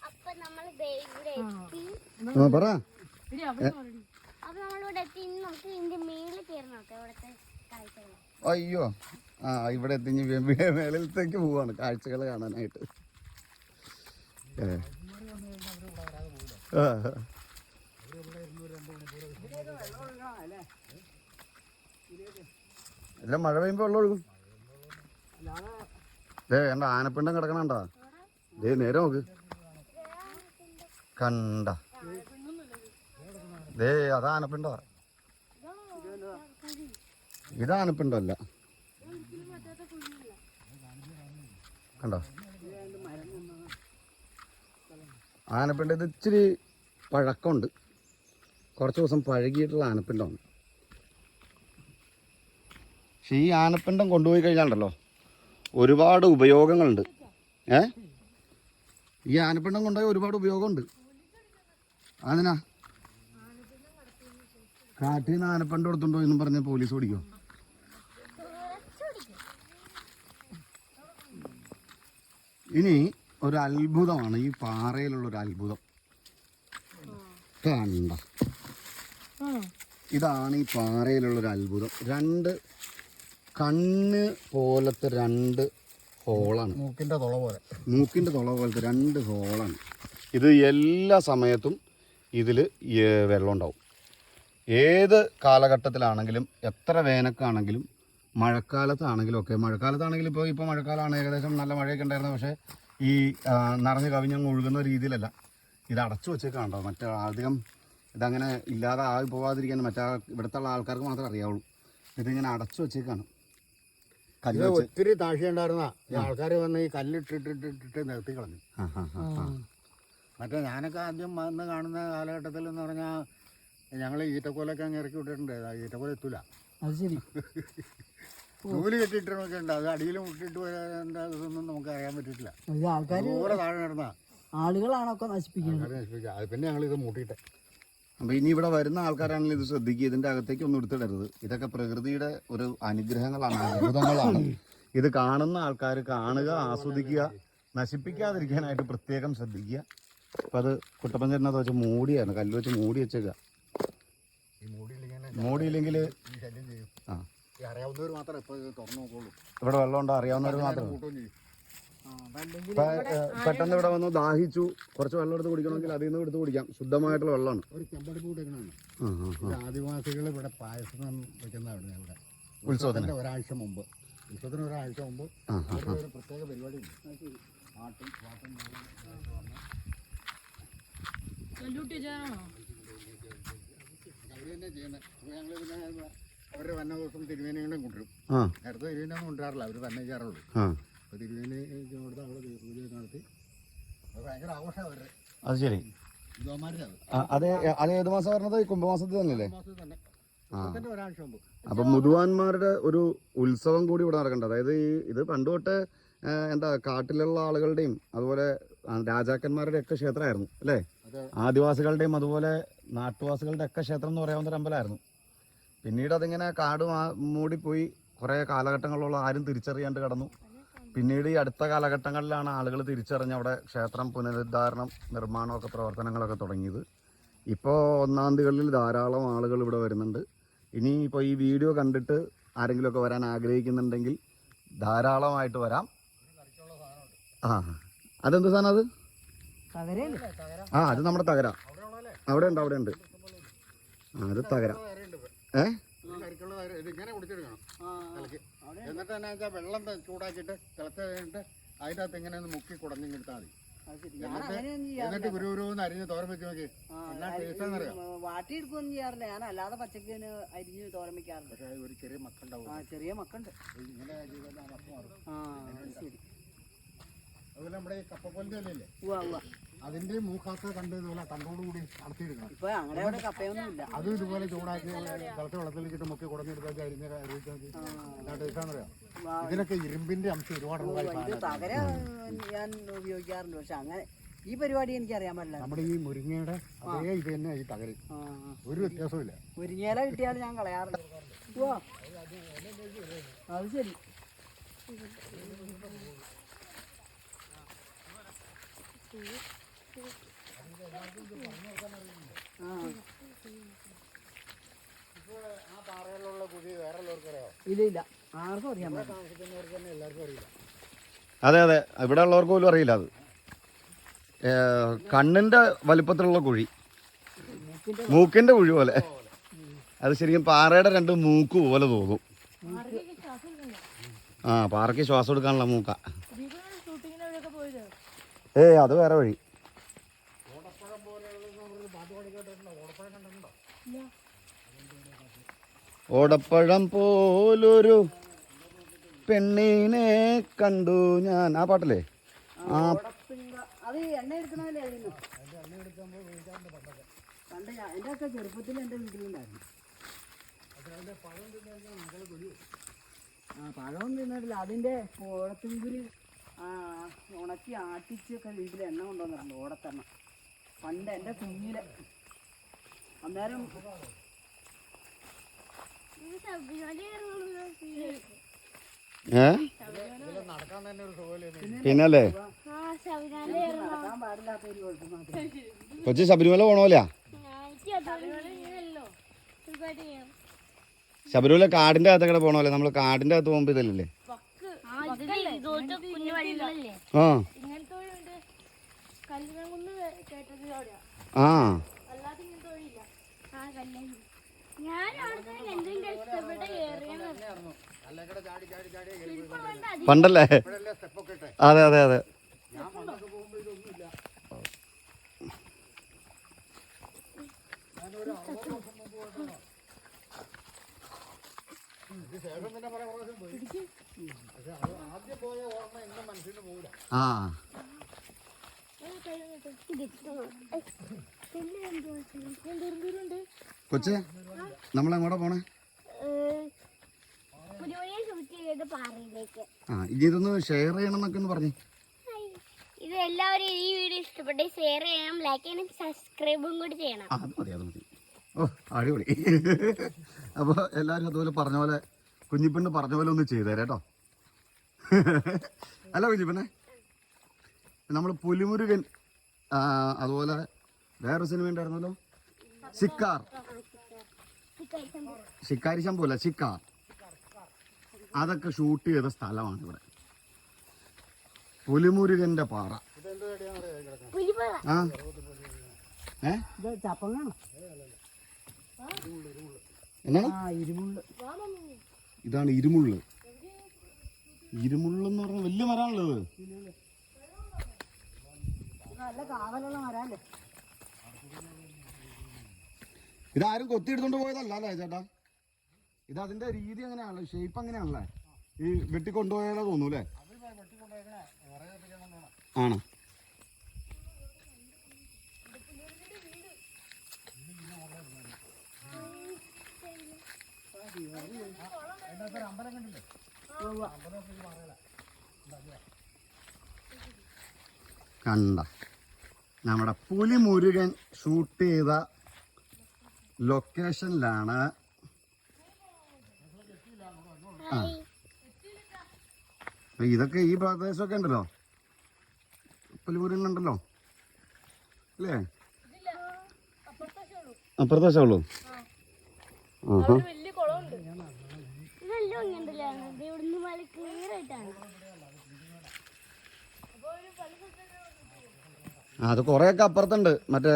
അപ്പൊ നമ്മൾ ഇവിടെ എത്തി. പറ. അപ്പൊ നമ്മളിവിടെ എത്തി. ഇനി നമുക്ക് ഇതിന്റെ മേളിൽ കയറി നോക്കാം ഇവിടുത്തെ കാഴ്ചകൾ. അയ്യോ ഇവിടെ എത്തിഞ്ഞ് മേളിലത്തേക്ക് പോവാണ് കാഴ്ചകൾ കാണാനായിട്ട്. എല്ലാം മഴ പെയ്യുമ്പോ വെള്ളം ഒഴുകും. കണ്ട ആനപ്പിണ്ടം കിടക്കണണ്ട. നേരെ നോക്ക് കണ്ട. അത് ആനപ്പിണ്ടോ? ഇത് ആനപ്പിണ്ടല്ല. കണ്ടോ ആനപ്പിണ്ടം? ഇത് ഇച്ചിരി പഴക്കമുണ്ട്. കുറച്ച് ദിവസം പഴകിയിട്ടുള്ള ആനപ്പിണ്ടമാണ്. പക്ഷെ ഈ ആനപ്പിണ്ടം കൊണ്ടുപോയി കഴിഞ്ഞാലുണ്ടല്ലോ ഒരുപാട് ഉപയോഗങ്ങളുണ്ട്. ഈ ആനപ്പിണ്ടം കൊണ്ടുപോയി ഒരുപാട് ഉപയോഗമുണ്ട്. അതിനാ കാട്ടിൽ നിന്ന് ആനപ്പിണ്ടം എടുത്തുണ്ടോ എന്നും പറഞ്ഞ് പോലീസ് ഓടിക്കോ? ഇനി ഒരു അത്ഭുതമാണ് ഈ പാറയിലുള്ളൊരു അത്ഭുതം. കണ്ട, ഇതാണ് ഈ പാറയിലുള്ളൊരു അത്ഭുതം. രണ്ട് കണ്ണ് പോലത്തെ രണ്ട് ഹോളാണ്. മൂക്കിൻ്റെ തുള പോലത്തെ രണ്ട് ഹോളാണ്. ഇത് എല്ലാ സമയത്തും ഇതിൽ വെള്ളം ഉണ്ടാവും. ഏത് കാലഘട്ടത്തിലാണെങ്കിലും, എത്ര വേനൽക്കാണെങ്കിലും, മഴക്കാലത്താണെങ്കിലും ഒക്കെ. മഴക്കാലത്താണെങ്കിലും ഇപ്പോൾ മഴക്കാലമാണ്, ഏകദേശം നല്ല മഴയൊക്കെ ഉണ്ടായിരുന്നു. പക്ഷേ ഈ നിറഞ്ഞ് കവിഞ്ഞങ്ങ് ഒഴുകുന്ന രീതിയിലല്ല ഇത് അടച്ചു വെച്ചേക്കാണ്ടോ. മറ്റേ അധികം ഇതങ്ങനെ ഇല്ലാതെ ആയി പോകാതിരിക്കാൻ ഇവിടുത്തെ ആൾക്കാർക്ക് മാത്രമേ അറിയാവുള്ളൂ. ഇതിങ്ങനെ അടച്ചു വെച്ചേക്കാണ്. ഒത്തിരി താഴ്ചയുണ്ടായിരുന്ന ആൾക്കാർ വന്ന് ഈ കല്ലിട്ടിട്ടിട്ടിട്ട് നിർത്തി കളഞ്ഞു. മറ്റേ ഞാനൊക്കെ ആദ്യം വന്ന് കാണുന്ന കാലഘട്ടത്തിൽ എന്ന് പറഞ്ഞാൽ ഞങ്ങൾ ഈറ്റക്കോലൊക്കെ അങ്ങ് ഇറക്കി വിട്ടിട്ടുണ്ട്. ഈറ്റക്കോല എത്തൂല. അത് ശരി. നൂല് കെട്ടിയിട്ടൊക്കെ ഉണ്ട്. അത് അടിയിൽ മുട്ടിട്ട് വരേണ്ട ഇതൊന്നും നമുക്ക് അറിയാൻ പറ്റിയിട്ടില്ല. അതുപോലെ താഴെ നടന്ന ആളുകളാണൊക്കെ നശിപ്പിക്കുന്നത്. അത് പിന്നെ ഞങ്ങളിത് മൂട്ടിയിട്ടെ. അപ്പോൾ ഇനി ഇവിടെ വരുന്ന ആൾക്കാരാണെങ്കിൽ ഇത് ശ്രദ്ധിക്കുക. ഇതിൻ്റെ അകത്തേക്ക് ഒന്നും എടുത്തിടരുത്. ഇതൊക്കെ പ്രകൃതിയുടെ ഒരു അനുഗ്രഹങ്ങളാണ്, അത്ഭുതങ്ങളാണ്. ഇത് കാണുന്ന ആൾക്കാർ കാണുക, ആസ്വദിക്കുക, നശിപ്പിക്കാതിരിക്കാനായിട്ട് പ്രത്യേകം ശ്രദ്ധിക്കുക. അപ്പം അത് കുട്ടപ്പൻ ചേട്ടനത് വെച്ച് മൂടിയാണ്, കല്ല് വെച്ച് മൂടി വെച്ചേക്കുക. മൂടിയില്ലെങ്കിൽ അറിയാവുന്നവർ മാത്രമേ ഇപ്പോൾ തുറന്നു നോക്കുള്ളൂ. ഇവിടെ വെള്ളം ഉണ്ടോ അറിയാവുന്നവർ മാത്രമേ. പെട്ടെന്ന് ഇവിടെ വന്ന് ദാഹിച്ചു, കുറച്ച് വെള്ളം എടുത്ത് കുടിക്കണമെങ്കിൽ അതിൽ നിന്ന് എടുത്ത് കുടിക്കാം. ശുദ്ധമായിട്ടുള്ള വെള്ളമാണ്. ഒരു ചെമ്പടുപ്പ് കൂട്ടിക്കണമാണ്. ആദിവാസികൾ ഇവിടെ പായസം വെക്കുന്നതാണ്. ഇവിടെ ഉത്സവത്തിന് ഒരാഴ്ച മുമ്പ് ഒരു പ്രത്യേക പരിപാടിയുണ്ട്. അവർ തന്നെ ചെയ്യുന്നത്. ഞങ്ങൾ പിന്നെ അവരുടെ വന്ന ദിവസം തിരുവേനയും കൊണ്ടുവരും. നേരത്തെ തിരുവേനൊന്നും കൊണ്ടുവരാറില്ല, അവർ തന്നെ ചെയ്യാറുള്ളൂ. അപ്പോൾ തിരുവേനി കൊടുത്ത് അവിടെ പൂജ നടത്തി. അത് ഭയങ്കര ആഘോഷമാണ് അവരുടെ. അത് ശരി. അത് ഏത് മാസം പറഞ്ഞത്? കുംഭമാസത്തിൽ തന്നെയല്ലേ? ഒരാഴ്ച മുമ്പ്. അപ്പം മുതുവാന്മാരുടെ ഒരു ഉത്സവം കൂടി ഇവിടെ നടക്കണ്ട. അതായത് ഇത് പണ്ട് തൊട്ട് കാട്ടിലുള്ള ആളുകളുടെയും അതുപോലെ രാജാക്കന്മാരുടെ ഒക്കെ ക്ഷേത്രമായിരുന്നു അല്ലേ? ആദിവാസികളുടെയും അതുപോലെ നാട്ടുവാസികളുടെ ഒക്കെ ക്ഷേത്രം എന്ന് പറയാവുന്ന ഒരു അമ്പലമായിരുന്നു. പിന്നീട് അതിങ്ങനെ കാട് മൂടിപ്പോയി. കുറേ കാലഘട്ടങ്ങളിലുള്ള ആരും തിരിച്ചറിയാണ്ട് കിടന്നു. പിന്നീട് ഈ അടുത്ത കാലഘട്ടങ്ങളിലാണ് ആളുകൾ തിരിച്ചറിഞ്ഞ് അവിടെ ക്ഷേത്രം പുനരുദ്ധാരണം, നിർമ്മാണമൊക്കെ പ്രവർത്തനങ്ങളൊക്കെ തുടങ്ങിയത്. ഇപ്പോൾ ഒന്നാം തീയതികളിൽ ധാരാളം ആളുകൾ ഇവിടെ വരുന്നുണ്ട്. ഇനി ഇപ്പോൾ ഈ വീഡിയോ കണ്ടിട്ട് ആരെങ്കിലുമൊക്കെ വരാൻ ആഗ്രഹിക്കുന്നുണ്ടെങ്കിൽ ധാരാളമായിട്ട് വരാം. അതെന്ത് സാധനം അത്? അത് നമ്മുടെ തകര. അവിടെ ഉണ്ട് അത് തകര. ഇതിങ്ങനെ കുടിച്ചെടുക്കണം. എന്നിട്ട് എന്നാ വെച്ചാൽ വെള്ളം ചൂടാക്കിയിട്ട് തിളച്ച് കഴിഞ്ഞിട്ട് അതിൻ്റെ അകത്ത് ഇങ്ങനെ ഒന്ന് മുക്കി കുടഞ്ഞിങ്ങെടുത്താൽ മതി. എന്നിട്ട് ഗുരുന്ന് അരിഞ്ഞ് തോരൻ വെച്ച് നോക്കി. വാട്ടിയെടുക്കുകയൊന്നും ചെയ്യാറില്ല. ഞാൻ അല്ലാതെ പച്ചക്ക് അരിഞ്ഞ് തോരൻ വെക്കാറുണ്ട്. പക്ഷേ ഒരു ചെറിയ മക്കുണ്ടാവും. ചെറിയ മക്കുണ്ട്. ഇങ്ങനെ മക്ക് മാറും. ശരി. അതുപോലെ നമ്മുടെ ഈ കപ്പക്കൊല്ലിന്റെ ഇലയില്ലേ, അതിന്റെ മൂക്കാത്ത കണ്ട് ഇതുപോലെ തണ്ടോടുകൂടി നടത്തിയെടുക്കണം. ഇപ്പൊ അങ്ങനെ കപ്പയൊന്നും ഇല്ല. അതും ഇതുപോലെ ചൂടാക്കി തിളച്ച വെള്ളത്തിലേക്കിട്ട് മുക്കി കുടഞ്ഞെടുത്താൽ അരിഞ്ഞ ടേസ്റ്റാണെന്നറിയാം. ഇതിനൊക്കെ ഇരുമ്പിന്റെ അംശം ഒരുപാട് തകര ഞാൻ ഉപയോഗിക്കാറുണ്ട്. പക്ഷെ അങ്ങനെ ഈ പരിപാടി എനിക്ക് അറിയാൻ പറ്റില്ല. നമ്മുടെ ഈ മുരിങ്ങയുടെ അതേ ഇത് തന്നെ ഈ തകര, ഒരു വ്യത്യാസവും ഇല്ല. മുരിങ്ങയില കിട്ടിയാലും ഞാൻ കളയാറില്ല. അത് ശരി. ആ പാറകളിലുള്ള കുഴി വേറെ ഉള്ളവർക്ക് അറിയാമോ? ഇല്ല ഇല്ല, ആർക്കും അറിയാൻ പറ്റില്ല. താമസിക്കുന്നവർക്ക് തന്നെ എല്ലാവർക്കും അറിയില്ല. അതെ അതെ, ഇവിടെ ഉള്ളവർക്ക് പോലും അറിയില്ല അത്. കണ്ണിൻ്റെ വലിപ്പത്തിലുള്ള കുഴി, മൂക്കിൻ്റെ കുഴി പോലെ. അത് ശരിക്കും പാറയുടെ രണ്ട് മൂക്ക് പോലെ തോന്നും. ആ, പാറയ്ക്ക് ശ്വാസം എടുക്കാനുള്ള മൂക്ക. അത് വേറെ വഴി. ഓടപ്പഴം പോലെയുള്ള പാട്ട് പാടിക്കോട്ടുണ്ടോ? ഓടപ്പഴം കണ്ടിട്ടുണ്ടോ? ഓടപ്പഴം പോലൊരു പെണ്ണിനെ കണ്ടു ഞാൻ. ആ പാട്ടല്ലേ? ആ, അത് എണ്ണ എടുക്കണമല്ലേ അതിന്? പണ്ട് എൻ്റെ ഒക്കെ ചെറുപ്പത്തിൽ എൻ്റെ വീട്ടിലുണ്ടായിരുന്നു. പഴം തിന്നിട്ടില്ല. അതിൻ്റെ ഓടത്തുമ്പിൽ ഉണക്കി ആട്ടിച്ചൊക്കെ വീട്ടിൽ എണ്ണ കൊണ്ടുവന്നിട്ടുണ്ട്, ഓടത്തെണ്ണ. പണ്ട് എൻ്റെ കുഞ്ഞില് അന്നേരം നടക്കാൻ തന്നെ ഒരു സുഖമില്ല. പിന്നല്ലേ നടക്കാൻ പാടില്ലാത്ത ഒരു കുഴപ്പം മാത്രം. കൊച്ചു ശബരിമല പോണോലെയാ. ശബരിമല കാടിന്റെ അകത്തൊക്കെ പോണോല്ലേ? നമ്മള് കാടിന്റെ അകത്ത് പോകുമ്പോ ഇതല്ലേ? ആ ആ, പണ്ടല്ലേ? അതെ അതെ അതെ. ആ, കൊച്ചേ നമ്മളെങ്ങോട്ടാ പോണേ? ആ, ഇനി ഇതൊന്ന് ഷെയർ ചെയ്യണം എന്നൊക്കെ ഒന്ന് പറഞ്ഞു. ഇത് എല്ലാവരും ഈ വീഡിയോ ഇഷ്ടപ്പെട്ട് ഷെയർ ചെയ്യണം, ലൈക്ക് ചെയ്യണം, സബ്സ്ക്രൈബും കൂടി ചെയ്യണം. അത് മതി, അത് മതി. ഓ, അടിപൊളി. അപ്പോൾ എല്ലാവരും അതുപോലെ പറഞ്ഞ പോലെ, കുഞ്ഞിപ്പെണ്ണ് പറഞ്ഞ പോലെ ഒന്ന് ചെയ്തേരെ കേട്ടോ. അല്ല കുഞ്ഞിപ്പെണ്ണെ, നമ്മൾ പുലിമുരുകൻ, അതുപോലെ വേറൊരു സിനിമ ഉണ്ടായിരുന്നല്ലോ, ശിക്കാർ. ശിക്കാരി ശംഭു അല്ല, ശിക്കാർ. അതൊക്കെ ഷൂട്ട് ചെയ്ത സ്ഥലമാണ് ഇവിടെ, പുലിമുരുകന്റെ പാറ. ആ, ചപ്പങ്ങാണോ? എന്നാണ്? ഇരുമുള്ള്. ഇതാണ് ഇരുമുള്ള്. ഇരുമുള്ളെന്ന് പറഞ്ഞാൽ വലിയ മരമാണല്ലോ ഇത്. നല്ല കാവലുള്ള മരല്ലേ? ഇതാരും കൊത്തിയെടുത്തോണ്ട് പോയതല്ല അല്ലേ ചേട്ടാ? ഇത് അതിന്റെ രീതി അങ്ങനെയാണല്ലോ, ഷേപ്പ് അങ്ങനെയാണല്ലേ? ഈ വെട്ടിക്കൊണ്ടുപോയാലോ തോന്നൂല്ലേ? ആണ്. കണ്ട നമ്മുടെ പുലിമുരുകൻ ഷൂട്ട് ചെയ്ത ലൊക്കേഷനിലാണ്. ആ, ഇതൊക്കെ ഈ പ്രദേശമൊക്കെ ഉണ്ടല്ലോ, പുലിമുരുകൻ ഉണ്ടല്ലോ അല്ലേ? അപ്പുറത്തെ വശമുള്ളൂ. അത് കൊറേയൊക്കെ അപ്പുറത്തുണ്ട്. മറ്റേ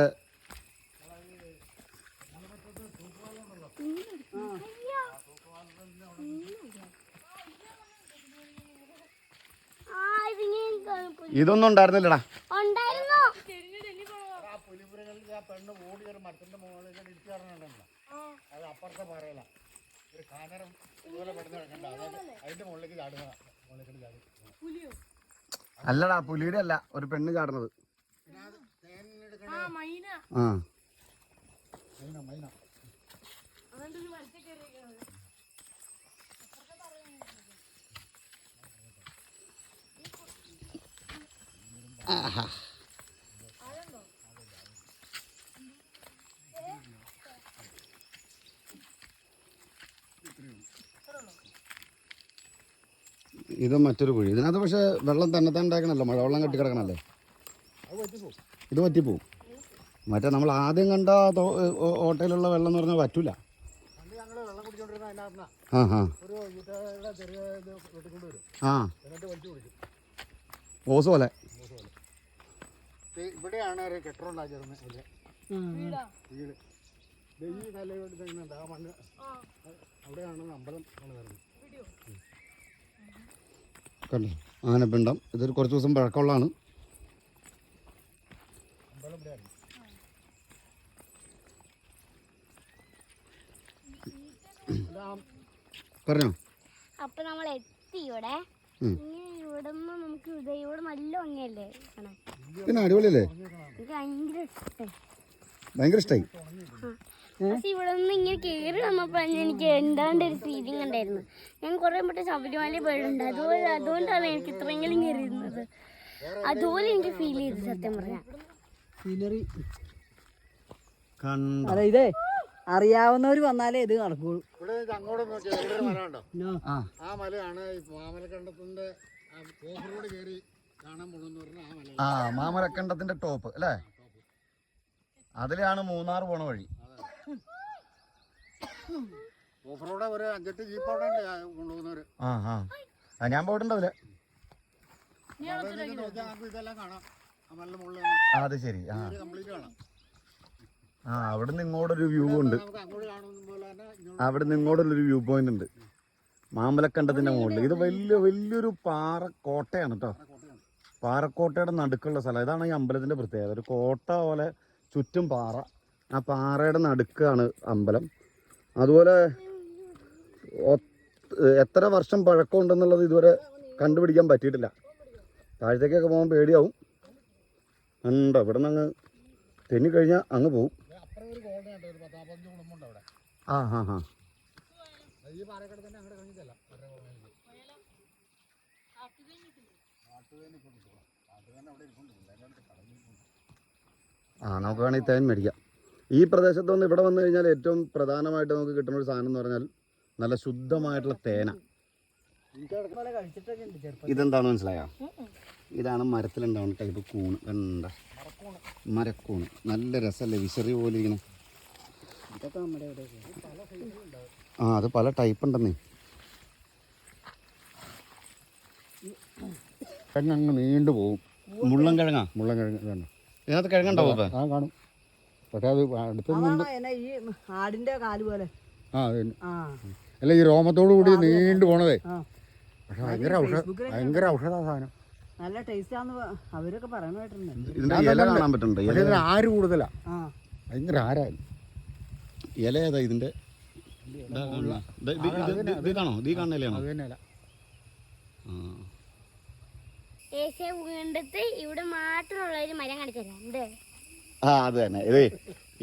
ഇതൊന്നും ഉണ്ടായിരുന്നില്ലടാ. പെണ്ണ് ഓടി ഒരു മരത്തിന്റെ മുകളിൽ ഇരിക്കാറുണ്ടല്ലോ, അത് അപ്പുറത്തെ പാറയില ഒരു കാനരം ഇതുപോലെ പെടുന്ന കിടക്കണ്ട, അതായത് അതിന്റെ മുകളിലേക്ക് ചാടുക. മുകളിലേക്ക് ചാടുക അല്ലടാ, പുലിയുടെ അല്ല, ഒരു പെണ്ണ് ചാടുന്നത്. ആ, ആഹാ. ഇത് മറ്റൊരു കുഴി. ഇതിനകത്ത് പക്ഷെ വെള്ളം തന്നെ ഉണ്ടാക്കണല്ലോ, മഴവെള്ളം കെട്ടി കിടക്കണല്ലേ? ഇത് പറ്റിപ്പോവും. മറ്റേ നമ്മൾ ആദ്യം കണ്ട ഓട്ടയിലുള്ള വെള്ളം എന്ന് പറഞ്ഞാൽ പറ്റൂല. പണ്ട് ഞങ്ങൾ വെള്ളം കുടിച്ചോണ്ടിരുന്ന അതിനകത്ത് ആ ആ ഒരു ഈറ്റയുടെ ചെറിയ ഇത് വെട്ടിക്കൊണ്ട് വരും, ആ എന്നിട്ട് വലിച്ചു കുടിക്കും. ഓസ് പോലെ. ഇവിടെയാണ് ഒരു കെട്ടുണ്ടാക്കിയിരുന്നത് വീട്. ഈ കല്ലുകൊണ്ട് തെങ്ങുന്നുണ്ട്, ആ മണ്ണ് അവിടെയാണ് അമ്പലം വരുന്നത്. കണ്ടോ ആനപ്പിണ്ടം. ഇതൊരു കുറച്ച് ദിവസം പഴക്കമുള്ളതാണ്. അമ്പലം ഇവിടെയാണ്. പറഞ്ഞോ. അപ്പൊ നമ്മൾ എത്തി ഇവിടെ. ഇവിടെ നമുക്ക് ഇവിടെ നല്ല ഭംഗിയല്ലേ കാണാൻ. പിന്നെ അടിപൊളിയല്ലേ? എനിക്ക് ഭയങ്കര ഇഷ്ടമായി. ഭയങ്കര ഇഷ്ടമായി. പക്ഷെ ഇവിടെ നിന്ന് ഇങ്ങനെ കയറി വന്നപ്പോഴാണ് എനിക്ക് എന്താണ്ട് ഒരു ഫീലിംഗ് ഉണ്ടായിരുന്നു. ഞാൻ കുറെ മറ്റേ ശബരിമല പോയിട്ടുണ്ട്, അതുകൊണ്ടാണ് എനിക്ക് ഇത്രയെങ്കിലും കയറിയിരുന്നത്. അതുപോലെ എനിക്ക് ഫീൽ ചെയ്തു സത്യം പറഞ്ഞാൽ. സീനറി കണ്ടോ? അതെ, ഇതേ അറിയാവുന്നവർ വന്നാലേ ഇത് നടക്കുള്ളൂ. ഇവിടെ അങ്ങോട്ട് നോക്കിയാൽ ഇവിടെ ഒരു മല ഉണ്ടോ? ആ ആ മലയാണ് ഈ മാമലക്കണ്ടത്തിന്റെ ഓഫ് റോഡ് കയറി കാണാൻ പോണെന്ന് പറഞ്ഞാൽ ആ മല. ആ മാമലക്കണ്ടത്തിന്റെ ടോപ്പ് അല്ലേ? അതിലാണ് മൂന്നാർ പോണ വഴി. ഓഫ് റോഡ് ഒരു 5-8 ജീപ്പ് അവിടെ ഉണ്ട് കൊണ്ടുപോകുന്നവര്. ആ ആ ഞാൻ പോയിട്ടുണ്ടാവില്ല. നമുക്ക് ഇതെല്ലാം കാണാം. ആ മല മുകളിൽ അത് ശരി. ആ കംപ്ലീറ്റ് കാണാം. ആ അവിടെ നിന്ന് ഇങ്ങോട്ടൊരു വ്യൂ ഉണ്ട്. നമുക്ക് അങ്ങോട്ട് കാണുന്ന പോലെ തന്നെ അവിടെ നിന്ന് ഇങ്ങോട്ടുള്ളൊരു വ്യൂ പോയിന്റ് ഉണ്ട് മാമലക്കണ്ടത്തിന്റെ മുകളിൽ. ഇത് വലിയൊരു പാറക്കോട്ടയാണ് കേട്ടോ. പാറക്കോട്ടയുടെ നടുക്കുള്ള സ്ഥലം. ഇതാണ് ഈ അമ്പലത്തിന്റെ പ്രത്യേകത. ഒരു കോട്ട പോലെ ചുറ്റും പാറ. ആ പാറയുടെ നടുക്കാണ് അമ്പലം. അതുപോലെ എത്ര വർഷം പഴക്കം ഉണ്ടെന്നുള്ളത് ഇതുവരെ കണ്ടുപിടിക്കാൻ പറ്റിയിട്ടില്ല. താഴത്തേക്കൊക്കെ പോകാൻ പേടിയാവും. ഉണ്ടോ ഇവിടെ നിന്ന് അങ്ങ് തെന്നിക്കഴിഞ്ഞാൽ അങ്ങ് പോവും. അപ്പുറം ഒരു കോട്ടയുണ്ട്, ഒരു 10-15 കുടുംബമുണ്ട് അവിടെ. ആ ഹാ ഹാ ഈ പാറക്കട തന്നെ അങ്ങോട്ട് കഴിഞ്ഞിട്ടല്ല. ആ നമുക്ക് വേണമെങ്കിൽ തേൻ മേടിക്കാം. ഈ പ്രദേശത്ത് നിന്ന് ഇവിടെ വന്നു കഴിഞ്ഞാൽ ഏറ്റവും പ്രധാനമായിട്ട് നമുക്ക് കിട്ടുന്ന ഒരു സാധനം എന്ന് പറഞ്ഞാൽ നല്ല ശുദ്ധമായിട്ടുള്ള തേന. കഴിച്ചിട്ടൊക്കെ ഉണ്ട് ചെറുപ്പം. ഇതെന്താണെന്ന് മനസ്സിലായോ? ഇതാണ് മരത്തിലുണ്ടാവുന്ന ടൈപ്പ് കൂണ്. കണ്ട മരക്കൂണ്. നല്ല രസമല്ലേ? വിശറി പോലെ ഇരിക്കണം. ഇതൊക്കെ നമ്മുടെ ഇവിടെ ആ അത് പല ടൈപ്പ് ഉണ്ടെന്നേ. അങ്ങ് നീണ്ടു പോകും. മുള്ളൻ കിഴങ്ങാ? മുള്ളൻ കിഴങ്ങ് വേണം. ഇതിനകത്ത് കിഴങ്ങുണ്ടാവും അപ്പം? ആ കാണും. പക്ഷെ അത് അടുത്ത് ഈ ആടിന്റെ കാല് പോലെ. ആ അല്ല ഈ രോമത്തോടു കൂടി നീണ്ടു പോണതേ. ആ പക്ഷെ ഭയങ്കര ഔഷധ സാധനം. നല്ല ടേസ്റ്റ് ആന്ന് അവരൊക്കെ പറയണ കേട്ടിട്ടുണ്ട്. ഇതിന്റെ ഇല കാണാൻ പറ്റുന്നുണ്ട്. പക്ഷെ ഇതിന് ആര് കൂടുതലാ, ആ ഭയങ്കര ആരായാലും. ഇല ഏതാ ഇതിന്റെ? ഇതാണോ? ഇത് കാണുന്ന ഇലയാണോ? അത് തന്നെയല്ല. ഏഷ്യ ഭൂഖണ്ഡത്ത് ഇവിടെ മാത്രമുള്ള ഒരു മരം കാണിച്ചല്ലേ എന്ത്? ആ അത് തന്നെ. ഇതേ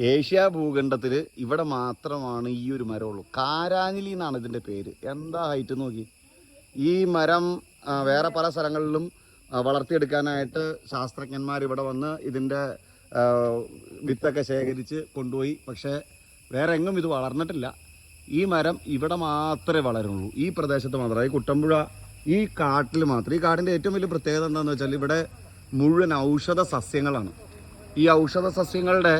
ഏഷ്യ ഭൂഖണ്ഡത്തിൽ ഇവിടെ മാത്രമാണ് ഈ ഒരു മരമുള്ളൂ. കാരാഞ്ഞിലി എന്നാണ് ഇതിന്റെ പേര്. എന്താ ഹൈറ്റ് നോക്കി. ഈ മരം വേറെ പല സ്ഥലങ്ങളിലും വളർത്തിയെടുക്കാനായിട്ട് ശാസ്ത്രജ്ഞന്മാർ ഇവിടെ വന്ന് ഇതിൻ്റെ വിത്തൊക്കെ ശേഖരിച്ച് കൊണ്ടുപോയി. പക്ഷേ വേറെ എങ്ങും ഇത് വളർന്നിട്ടില്ല. ഈ മരം ഇവിടെ മാത്രമേ വളരുള്ളൂ. ഈ പ്രദേശത്ത് മാത്രമേ, ഈ കുട്ടമ്പുഴ ഈ കാട്ടിൽ മാത്രം. ഈ കാടിൻ്റെ ഏറ്റവും വലിയ പ്രത്യേകത എന്താണെന്ന് വെച്ചാൽ ഇവിടെ മുഴുവൻ ഔഷധ സസ്യങ്ങളാണ്. ഈ ഔഷധ സസ്യങ്ങളുടെ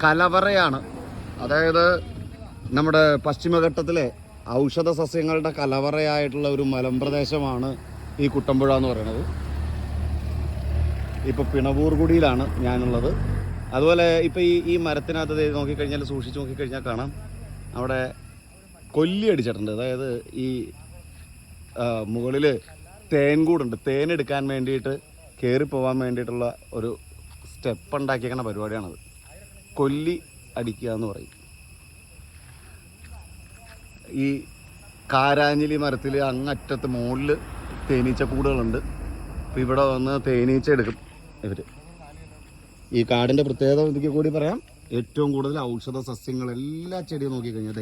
കലവറയാണ്. അതായത് നമ്മുടെ പശ്ചിമഘട്ടത്തിലെ ഔഷധ സസ്യങ്ങളുടെ കലവറയായിട്ടുള്ള ഒരു മലമ്പ്രദേശമാണ് ഈ കുട്ടമ്പുഴ എന്ന് പറയുന്നത്. ഇപ്പോൾ പിണവൂർകുടിയിലാണ് ഞാനുള്ളത്. അതുപോലെ ഇപ്പോൾ ഈ മരത്തിനകത്ത് നോക്കിക്കഴിഞ്ഞാൽ, സൂക്ഷിച്ച് നോക്കിക്കഴിഞ്ഞാൽ കാണാം അവിടെ കൊല്ലി അടിച്ചിട്ടുണ്ട്. അതായത് ഈ മുകളിൽ തേൻകൂടുണ്ട്. തേനെടുക്കാൻ വേണ്ടിയിട്ട് കയറിപ്പോവാൻ വേണ്ടിയിട്ടുള്ള ഒരു സ്റ്റെപ്പ് ഉണ്ടാക്കിയേക്കണ പരിപാടിയാണത്. കൊല്ലി അടിക്കുക എന്ന് പറയും. ഈ കാരാഞ്ഞിലി മരത്തിൽ അങ്ങറ്റത്ത് മുകളിൽ തേനീച്ചക്കൂടുകളുണ്ട്. അപ്പോൾ ഇവിടെ വന്ന് തേനീച്ച എടുക്കും ഇവർ. ഈ കാടിൻ്റെ പ്രത്യേകത എനിക്ക് കൂടി പറയാം. ഏറ്റവും കൂടുതൽ ഔഷധ സസ്യങ്ങൾ എല്ലാ ചെടിയും നോക്കിക്കഴിഞ്ഞാൽ,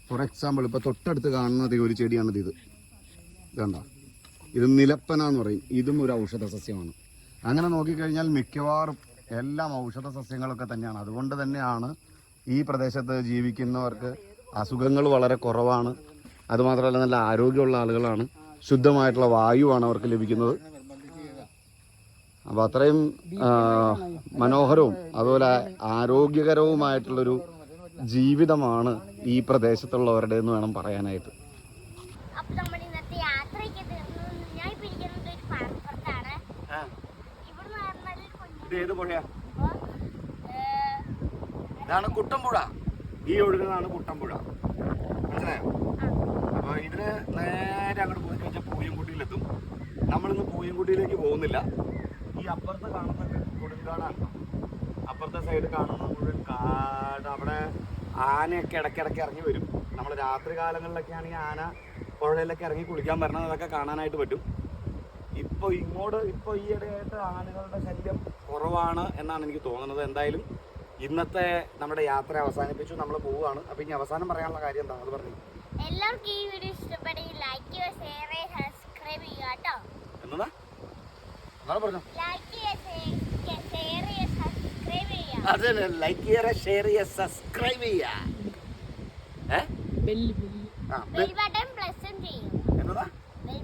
ഫോർ എക്സാമ്പിൾ ഇപ്പോൾ തൊട്ടടുത്ത് കാണുന്നത് ഒരു ചെടിയാണിത്. ഇത് കണ്ടോ? ഇത് നിലപ്പന എന്ന് പറയും. ഇതും ഒരു ഔഷധ സസ്യമാണ്. അങ്ങനെ നോക്കിക്കഴിഞ്ഞാൽ മിക്കവാറും എല്ലാം ഔഷധ സസ്യങ്ങളൊക്കെ തന്നെയാണ്. അതുകൊണ്ട് തന്നെയാണ് ഈ പ്രദേശത്ത് ജീവിക്കുന്നവർക്ക് അസുഖങ്ങൾ വളരെ കുറവാണ്. അതുമാത്രമല്ല നല്ല ആരോഗ്യമുള്ള ആളുകളാണ്. ശുദ്ധമായിട്ടുള്ള വായുവാണ് അവർക്ക് ലഭിക്കുന്നത്. അപ്പോൾ അത്രയും മനോഹരവും അതുപോലെ ആരോഗ്യകരവുമായിട്ടുള്ളൊരു ജീവിതമാണ് ഈ പ്രദേശത്തുള്ളവരുടെ എന്ന് വേണം പറയാനായിട്ട്. അപ്പൊ നമ്മുടെ ഇന്നത്തെ യാത്രയ്ക്ക് ഞാൻ പിടിക്കുന്നത് ഒരു പാറപ്പുറത്താണ്. ഇവിടുന്ന് ഇത് ഏത് പുഴയാ? ഇതാണ് കുട്ടമ്പുഴ. ഈ ഒഴുകുന്നതാണ് കുട്ടമ്പുഴ, മനസ്സിലായോ? അപ്പോൾ ഇതിന് നേരെ അങ്ങോട്ട് പോയി കഴിഞ്ഞാൽ പൂയംകുട്ടിയിലെത്തും. നമ്മളിന്ന് പൂയംകുട്ടിയിലേക്ക് പോകുന്നില്ല. ഈ അപ്പുറത്ത് കാണുന്ന കൊടുങ്കാടാണ്. അപ്പുറത്തെ സൈഡ് കാണുന്ന മുഴുവൻ കാട്. അവിടെ ആനയൊക്കെ ഇടയ്ക്കിടയ്ക്ക് ഇറങ്ങി വരും. നമ്മൾ രാത്രി കാലങ്ങളിലൊക്കെ ആണെങ്കിൽ ആന പുഴയിലൊക്കെ ഇറങ്ങി കുളിക്കാൻ വരണം. അതൊക്കെ കാണാനായിട്ട് പറ്റും. ഇപ്പോൾ ഈയിടെയായിട്ട് ആനകളുടെ ശല്യം കുറവാണ് എന്നാണ് എനിക്ക് തോന്നുന്നത്. എന്തായാലും ഇന്നത്തെ നമ്മുടെ യാത്ര അവസാനിപ്പിച്ചു. നമ്മൾ പോവുകയാണ്. അപ്പോൾ ഇനി അവസാനം പറയാനുള്ള കാര്യം എന്താ അത് പറഞ്ഞു. എല്ലാവർക്കും ഈ വീഡിയോ ഇഷ്ടപ്പെടുമെങ്കിൽ ലൈക്ക് ചെയ്യുക, ഷെയർ ചെയ്യുക, സബ്സ്ക്രൈബ് ചെയ്യുക കേട്ടോ. എന്നതാ പറഞ്ഞു? ലൈക്ക് ചെയ്യുക, ഷെയർ ചെയ്യുക, സബ്സ്ക്രൈബ് ചെയ്യുക. അതെ, ലൈക്ക് ചെയ്യുക, ഷെയർ ചെയ്യുക, സബ്സ്ക്രൈബ് ചെയ്യുക. ബെൽ ബട്ടൺ പ്രസ് ചെയ്യും. എന്നതാ? ബെൽ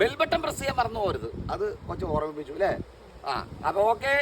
ബെൽ ബട്ടൺ പ്രസ് ചെയ്യാൻ മറന്നു പോകരുത്. അത് കുറച്ച് ഓർമ്മിപ്പിച്ചു അല്ലേ? അപ്പോൾ ഓക്കെ.